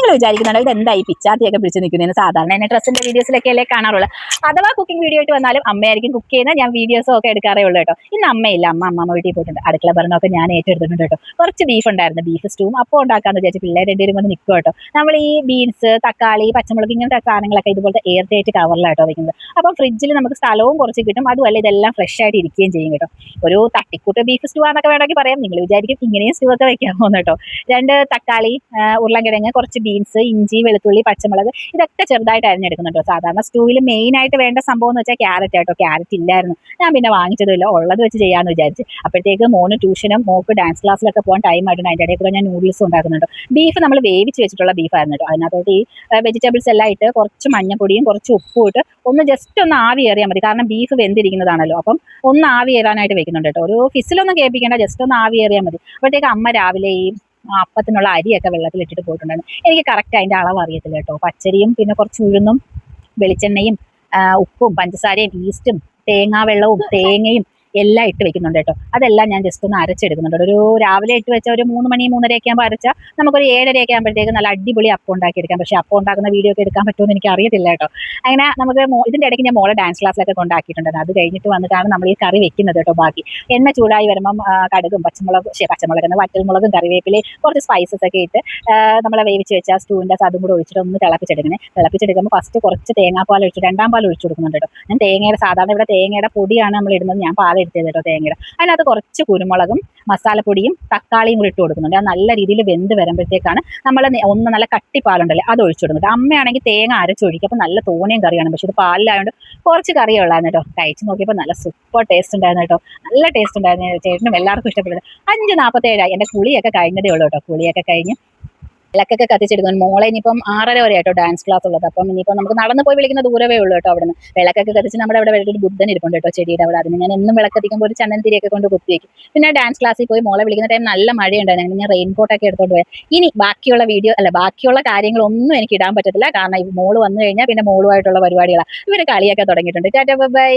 നിങ്ങൾ വിചാരിക്കുന്നുണ്ടോ ഇത് എന്തായി പിച്ചാത്തിയൊക്കെ പിടിച്ച് നിൽക്കുന്നതിന്? സാധാരണ എന്നെ ഡ്രസ്സിന്റെ വീഡിയോസിലൊക്കെ അല്ലേ കാണാറുള്ളത്. അഥവാ കുക്കിംഗ് വീഡിയോ ആയിട്ട് വന്നാലും അമ്മയായിരിക്കും കുക്ക് ചെയ്യുന്നത്, ഞാൻ വീഡിയോസും ഒക്കെ എടുക്കാറേ ഉള്ളൂ കേട്ടോ. ഇന്ന് അമ്മയില്ല, അമ്മ വീട്ടിൽ പോയിട്ടുണ്ട്. അടുക്കള ഭരണമൊക്കെ ഞാൻ ഏറ്റെടുത്തിട്ടുണ്ട് കേട്ടോ. കുറച്ച് ബീഫ് ഉണ്ടായിരുന്നു, ബീഫ് സ്റ്റൂവും അപ്പോൾ ഉണ്ടാക്കാന്ന് വിചാരിച്ചു. പിള്ളേർ രണ്ടുപേരും കൊണ്ട് നിൽക്കും കേട്ടോ. നമ്മൾ ഈ ബീൻസ്, തക്കാളി, പച്ചമുളക് ഇങ്ങനത്തെ സാധനങ്ങളൊക്കെ ഇതുപോലത്തെ എയർ ടൈറ്റ് കവറിലാട്ടോ വെക്കുന്നത്. അപ്പം ഫ്രിഡ്ജിൽ നമുക്ക് സ്ഥലവും കുറച്ച് കിട്ടും, അതുമല്ല ഇതെല്ലാം ഫ്രഷ് ആയിട്ട് ഇരിക്കുകയും ചെയ്യും കേട്ടോ. ഒരു തട്ടിക്കൂട്ട് ബീഫ് സ്റ്റൂ ആണെന്നൊക്കെ വേണമെങ്കിൽ പറയാം. നിങ്ങൾ വിചാരിക്കും ഇങ്ങനെയും സ്റ്റൂ ഒക്കെ വെക്കാമോ കേട്ടോ. 2 തക്കാളി, ഉരുളൻകിഴങ്ങ്, കുറച്ച് ബീൻസ്, ഇഞ്ചി, വെളുത്തുള്ളി, പച്ചമുളക് ഇതൊക്കെ ചെറുതായിട്ട് അരിഞ്ഞെടുക്കുന്നുണ്ടോ. സാധാരണ സ്റ്റൂവിൽ മെയിൻ ആയിട്ട് വേണ്ട സംഭവം എന്ന് വെച്ചാൽ ക്യാരറ്റ് ആട്ടോ. ക്യാരറ്റ് ഇല്ലായിരുന്നു, ഞാൻ പിന്നെ വാങ്ങിച്ചതില്ല, ഉള്ളത് വെച്ച് ചെയ്യാമെന്ന് വിചാരിച്ചു. അപ്പോഴത്തേക്ക് മോന് ട്യൂഷനും മോക്ക് ഡാൻസ് ക്ലാസ്സിലൊക്കെ പോകാൻ ടൈം ആയിട്ടുണ്ട്. അതിൻ്റെ ഇടയിൽ കൂടെ ഞാൻ നൂഡിൽസ് ഉണ്ടാക്കുന്നുണ്ട്. ബീഫ് നമ്മൾ വേവിച്ച് വെച്ചിട്ടുള്ള ബീഫായിരുന്നു കേട്ടോ. അതിനകത്തോട്ട് ഈ വെജിറ്റബിൾസ് എല്ലാം ഇട്ട് കുറച്ച് മഞ്ഞപ്പൊടിയും കുറച്ച് ഉപ്പും ഇട്ട് ഒന്ന് ആവി ഏറിയാൽ മതി. കാരണം ബീഫ് വെന്തിരിക്കുന്നതാണല്ലോ. അപ്പം ഒന്ന് ആവി ഏറാനായിട്ട് വെക്കുന്നുണ്ട് കേട്ടോ. ഒരു ഫിസിലൊന്നും കേൾപ്പിക്കേണ്ട, ജസ്റ്റ് ഒന്ന് ആവി ഏറിയാൽ മതി. അപ്പോഴത്തേക്ക് അമ്മ രാവിലെ ഈ അപ്പത്തിനുള്ള അരിയൊക്കെ വെള്ളത്തിൽ ഇട്ടിട്ട് പോയിട്ടുണ്ടായിരുന്നു. എനിക്ക് കറക്റ്റ് അതിൻ്റെ അളവ് അറിയത്തില്ല കേട്ടോ. പച്ചരിയും പിന്നെ കുറച്ച് ഉഴുന്നും വെളിച്ചെണ്ണയും ഉപ്പും പഞ്ചസാരയും ഈസ്റ്റും തേങ്ങാവെള്ളവും തേങ്ങയും എല്ലാം ഇട്ട് വെക്കുന്നുണ്ട് കേട്ടോ. അതെല്ലാം ഞാൻ ജസ്റ്റ് ഒന്ന് അരച്ചെടുക്കുന്നുണ്ട്. ഒരു രാവിലെ ഇട്ട് വെച്ച ഒരു 3 മണി 3:30 ആകുമ്പോൾ അരച്ചാൽ നമുക്കൊരു 7:30 ആകുമ്പോഴത്തേക്ക് നല്ല അടിപൊളി അപ്പം ഉണ്ടാക്കിയെടുക്കാം. പക്ഷേ അപ്പം ഉണ്ടാക്കുന്ന വീഡിയോ ഒക്കെ എടുക്കാൻ പറ്റുമെന്ന് എനിക്ക് അറിയത്തില്ല കേട്ടോ. അങ്ങനെ നമുക്ക് ഇതിൻ്റെ ഇടയ്ക്ക് ഞാൻ മോളെ ഡാൻസ് ക്ലാസ്സിലൊക്കെ കൊണ്ടാക്കിയിട്ടുണ്ടായിരുന്നു. അത് കഴിഞ്ഞിട്ട് വന്നിട്ടാണ് നമ്മൾ ഈ കറി വെക്കുന്നത് കേട്ടോ. ബാക്കി എണ്ണ ചൂടായി വരുമ്പം കടുകും പച്ചമുളകും വറ്റൽമുളകും കറിവേപ്പിലയും കുറച്ച് സ്പൈസസ് ഒക്കെ ഇട്ട് നമ്മളെ വേവിച്ച് വെച്ചാൽ സ്റ്റൂവിൻ്റെ അതും കൂടെ ഒഴിച്ചിട്ട് ഒന്ന് തിളപ്പിച്ചെടുക്കുമ്പോൾ ഫസ്റ്റ് കുറച്ച് തേങ്ങാപ്പാൽ ഒഴിച്ച് 2ാം പാൽ ഒഴിച്ചു കൊടുക്കുന്നുണ്ട് കേട്ടോ. ഞാൻ സാധാരണ ഇവിടെ തേങ്ങയുടെ പൊടിയാണ് നമ്മൾ ഇടുന്നത്, ഞാൻ പാൽ എടുത്തത് കേട്ടോ തേങ്ങയുടെ. അതിനകത്ത് കുറച്ച് കുരുമുളകും മസാലപ്പൊടിയും തക്കാളിയും കൂടി ഇട്ട് കൊടുക്കുന്നുണ്ട്. അത് നല്ല രീതിയിൽ വെന്ത് വരുമ്പോഴത്തേക്കാണ് നമ്മൾ ഒന്ന് നല്ല കട്ടിപ്പാലുണ്ടല്ലേ അത് ഒഴിച്ചു കൊടുക്കുന്നുണ്ട്. അമ്മയാണെങ്കിൽ തേങ്ങ അരച്ചൊഴിക്കും, അപ്പോൾ നല്ല തോനെയും കറിയാണ്. പക്ഷെ ഇത് പാലിലായതുകൊണ്ട് കുറച്ച് കറിയേ ഉള്ളായിരുന്നു കേട്ടോ. കഴിച്ച് നോക്കിയപ്പോൾ നല്ല സൂപ്പർ ടേസ്റ്റ് ഉണ്ടായിരുന്നു കേട്ടോ. നല്ല ടേസ്റ്റ് ഉണ്ടായിരുന്നു. ചേട്ടനും എല്ലാവർക്കും ഇഷ്ടപ്പെട്ടത്. 5:47 എൻ്റെ കുളിയൊക്കെ കഴിഞ്ഞതേ ഉള്ളൂ കേട്ടോ. കുളിയൊക്കെ കഴിഞ്ഞ് വിളക്കൊക്കെ കത്തിച്ചെടുക്കുന്നു. മോളെ ഇനിയിപ്പം 6:30 വരെ കേട്ടോ ഡാൻസ് ക്ലാസ് ഉള്ളത്. അപ്പം ഇനിയിപ്പോൾ നമുക്ക് നടന്ന് പോയി വിളിക്കുന്ന ദൂരമേ ഉള്ളൂ കേട്ടോ. അവിടുന്ന് വിളക്കൊക്കെ കത്തിച്ച് നമ്മുടെ അവിടെ ഒരു ബുദ്ധൻ ഇരിപ്പുണ്ട് കേട്ടോ ചെടിയുടെ അവിടെ. അതിന് ഞാൻ എന്നും വിളക്കത്തിക്കുമ്പോൾ ഒരു ചന്ദനത്തിരിയൊക്കെ കൊണ്ട് കുത്തിവെക്കും. പിന്നെ ഡാൻസ് ക്ലാസ്സിൽ പോയി മോളെ വിളിക്കുന്ന ടൈം നല്ല മഴയുണ്ടായിരുന്നു. ഞാൻ റെയിൻകോട്ടൊക്കെ എടുത്തോണ്ട് പോയി. ഇനി ബാക്കിയുള്ള കാര്യങ്ങളൊന്നും എനിക്ക് ഇടാൻ പറ്റത്തില്ല. കാരണം മോള് വന്നു കഴിഞ്ഞാൽ പിന്നെ മോളുമായിട്ടുള്ള പരിപാടികളാണ്. ഇവർ കളിയൊക്കെ തുടങ്ങിയിട്ടുണ്ട്. Tata bye.